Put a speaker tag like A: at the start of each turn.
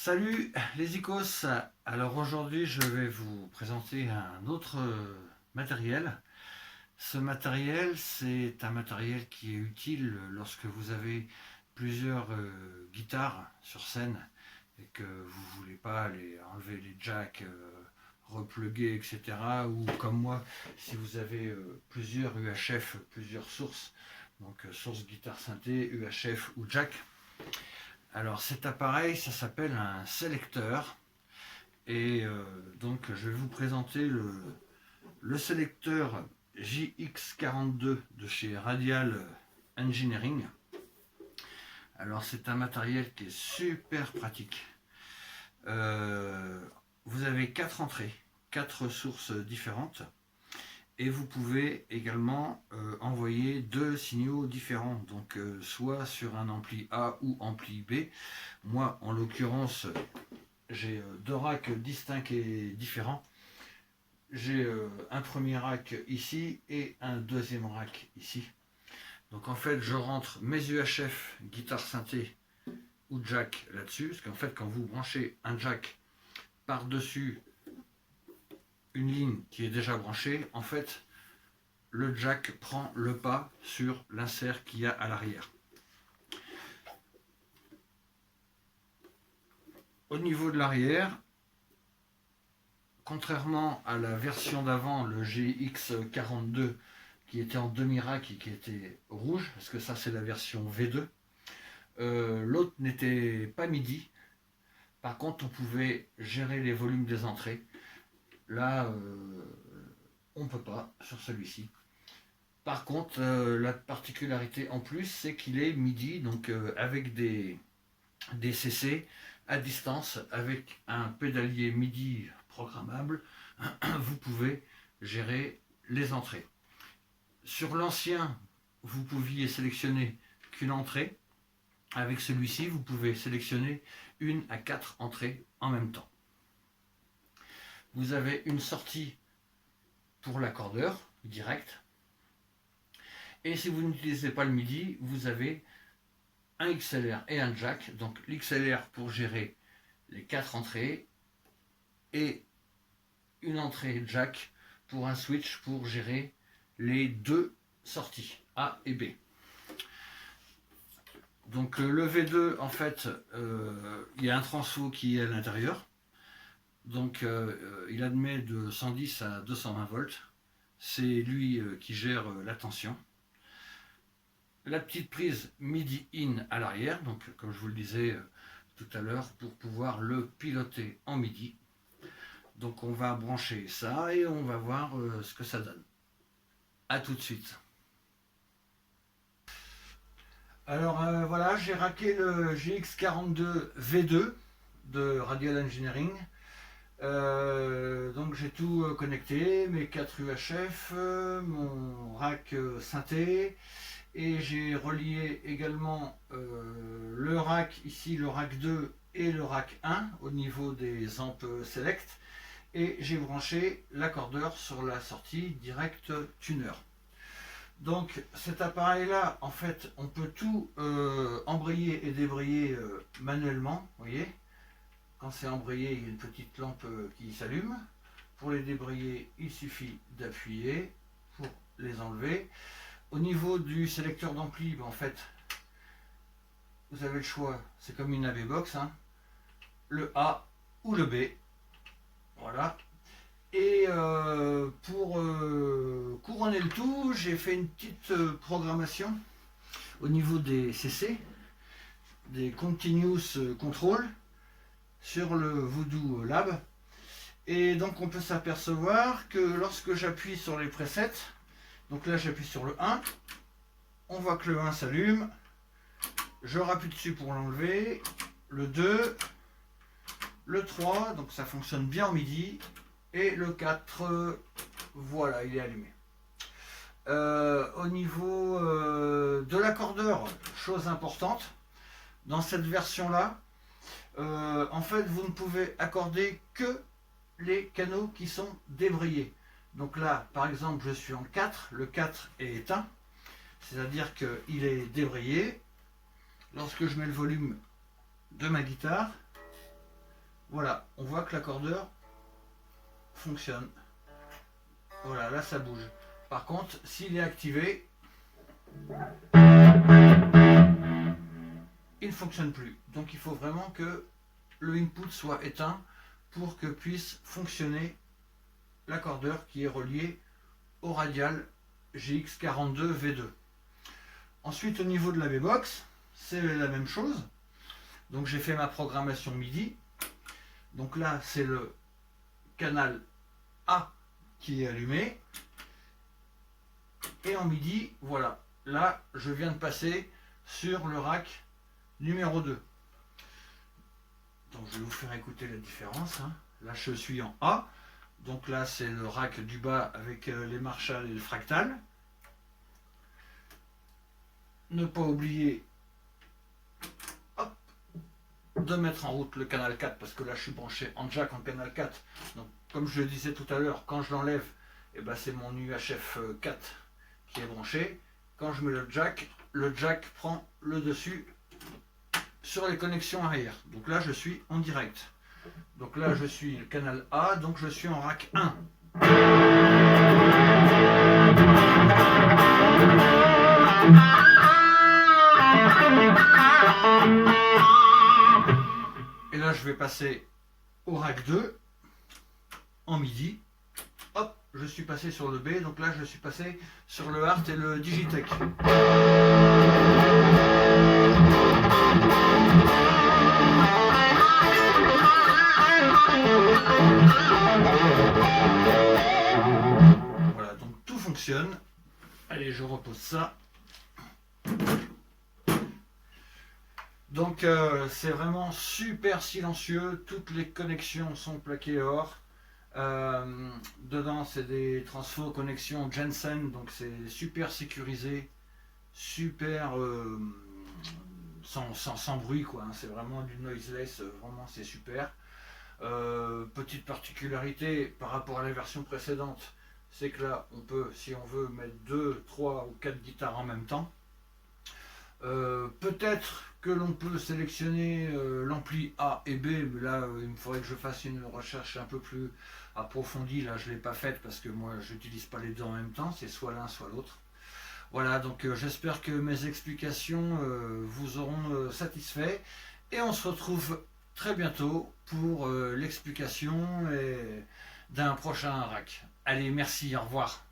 A: Salut les icos. Alors aujourd'hui je vais vous présenter un autre matériel. Ce matériel, c'est un matériel qui est utile lorsque vous avez plusieurs guitares sur scène et que vous ne voulez pas aller enlever les jacks, repluguer, etc. Ou comme moi, si vous avez plusieurs UHF, plusieurs sources, donc source guitare synthé, UHF ou jack. Alors cet appareil, ça s'appelle un sélecteur. Et donc je vais vous présenter le sélecteur JX42 de chez Radial Engineering. Alors c'est un matériel qui est super pratique. Vous avez 4 entrées, 4 sources différentes. Et vous pouvez également envoyer 2 signaux différents, donc soit sur un ampli A ou ampli B. Moi, en l'occurrence, j'ai 2 racks distincts et différents. J'ai un premier rack ici et un deuxième rack ici. Donc en fait, je rentre mes UHF, guitare synthé ou jack là-dessus, parce qu'en fait, quand vous branchez un jack par-dessus une ligne qui est déjà branchée, en fait, le jack prend le pas sur l'insert qu'il y a à l'arrière. Au niveau de l'arrière, contrairement à la version d'avant, le GX42, qui était en demi-rack et qui était rouge, parce que ça c'est la version V2, l'autre n'était pas MIDI. Par contre, on pouvait gérer les volumes des entrées. Là, on ne peut pas sur celui-ci. Par contre, la particularité en plus, c'est qu'il est MIDI, donc avec des CC à distance, avec un pédalier MIDI programmable, vous pouvez gérer les entrées. Sur l'ancien, vous pouviez sélectionner qu'une entrée. Avec celui-ci, vous pouvez sélectionner 1 à 4 entrées en même temps. Vous avez une sortie pour l'accordeur direct. Et si vous n'utilisez pas le MIDI, vous avez un XLR et un jack. Donc l'XLR pour gérer les 4 entrées et une entrée jack pour un switch pour gérer les 2 sorties A et B. Donc le V2, en fait, il y a un transfo qui est à l'intérieur. Donc il admet de 110 à 220 volts. C'est lui qui gère la tension. La petite prise MIDI in à l'arrière, donc comme je vous le disais tout à l'heure, pour pouvoir le piloter en MIDI. Donc on va brancher ça et on va voir ce que ça donne. A tout de suite. Alors voilà, j'ai raqué le GX42 V2 de Radial Engineering. Donc j'ai tout connecté, mes 4 UHF, mon rack synthé, et j'ai relié également le rack ici, le rack 2 et le rack 1 au niveau des ampes select, et j'ai branché l'accordeur sur la sortie direct tuner. Donc cet appareil là, en fait, on peut tout embrayer et débrayer manuellement, vous voyez. Quand c'est embrayé, il y a une petite lampe qui s'allume. Pour les débrayer, il suffit d'appuyer pour les enlever. Au niveau du sélecteur d'ampli, en fait, vous avez le choix, c'est comme une AV box, hein, le A ou le B. Voilà. Et pour couronner le tout, j'ai fait une petite programmation au niveau des CC, des Continuous Control, sur le Voodoo Lab. Et donc on peut s'apercevoir que lorsque j'appuie sur les presets, donc là j'appuie sur le 1, on voit que le 1 s'allume, je rappuie dessus pour l'enlever, le 2, le 3, donc ça fonctionne bien en MIDI, et le 4, voilà, il est allumé. Au niveau de l'accordeur, chose importante, dans cette version là, en fait vous ne pouvez accorder que les canaux qui sont débrayés. Donc là par exemple je suis en 4, le 4 est éteint, c'est à dire qu'il est débrayé. Lorsque je mets le volume de ma guitare, Voilà, on voit que l'accordeur fonctionne. Voilà, là ça bouge. Par contre, s'il est activé, il ne fonctionne plus. Donc il faut vraiment que le input soit éteint pour que puisse fonctionner l'accordeur qui est relié au radial GX42V2. Ensuite, au niveau de la B-Box, c'est la même chose. Donc j'ai fait ma programmation MIDI. Donc là, c'est le canal A qui est allumé. Et en MIDI, voilà. Là, je viens de passer sur le rack numéro 2. Donc je vais vous faire écouter la différence. Là, je suis en A. Donc là, c'est le rack du bas avec les Marshall et le fractal. Ne pas oublier de mettre en route le canal 4 parce que là je suis branché en jack en canal 4. Donc comme je le disais tout à l'heure, quand je l'enlève, c'est mon UHF 4 qui est branché. Quand je mets le jack prend le dessus sur les connexions arrière. Donc là je suis en direct. Donc là je suis le canal A, donc je suis en rack 1. Et là je vais passer au rack 2 en MIDI. Hop, je suis passé sur le B, donc là je suis passé sur le Art et le Digitech. Voilà, donc tout fonctionne. Allez, je repose ça. Donc c'est vraiment super silencieux, toutes les connexions sont plaquées or. Dedans c'est des transfo connexions Jensen, donc c'est super sécurisé, super sans bruit quoi, hein. C'est vraiment du noiseless, vraiment c'est super. Petite particularité par rapport à la version précédente, c'est que là on peut, si on veut, mettre 2, 3 ou 4 guitares en même temps. Peut-être que l'on peut sélectionner l'ampli A et B, mais là il me faudrait que je fasse une recherche un peu plus approfondie. Là je ne l'ai pas faite parce que moi j'utilise pas les deux en même temps, c'est soit l'un soit l'autre. Voilà, donc j'espère que mes explications vous auront satisfait et on se retrouve très bientôt pour l'explication d'un prochain rack. Allez, merci, au revoir.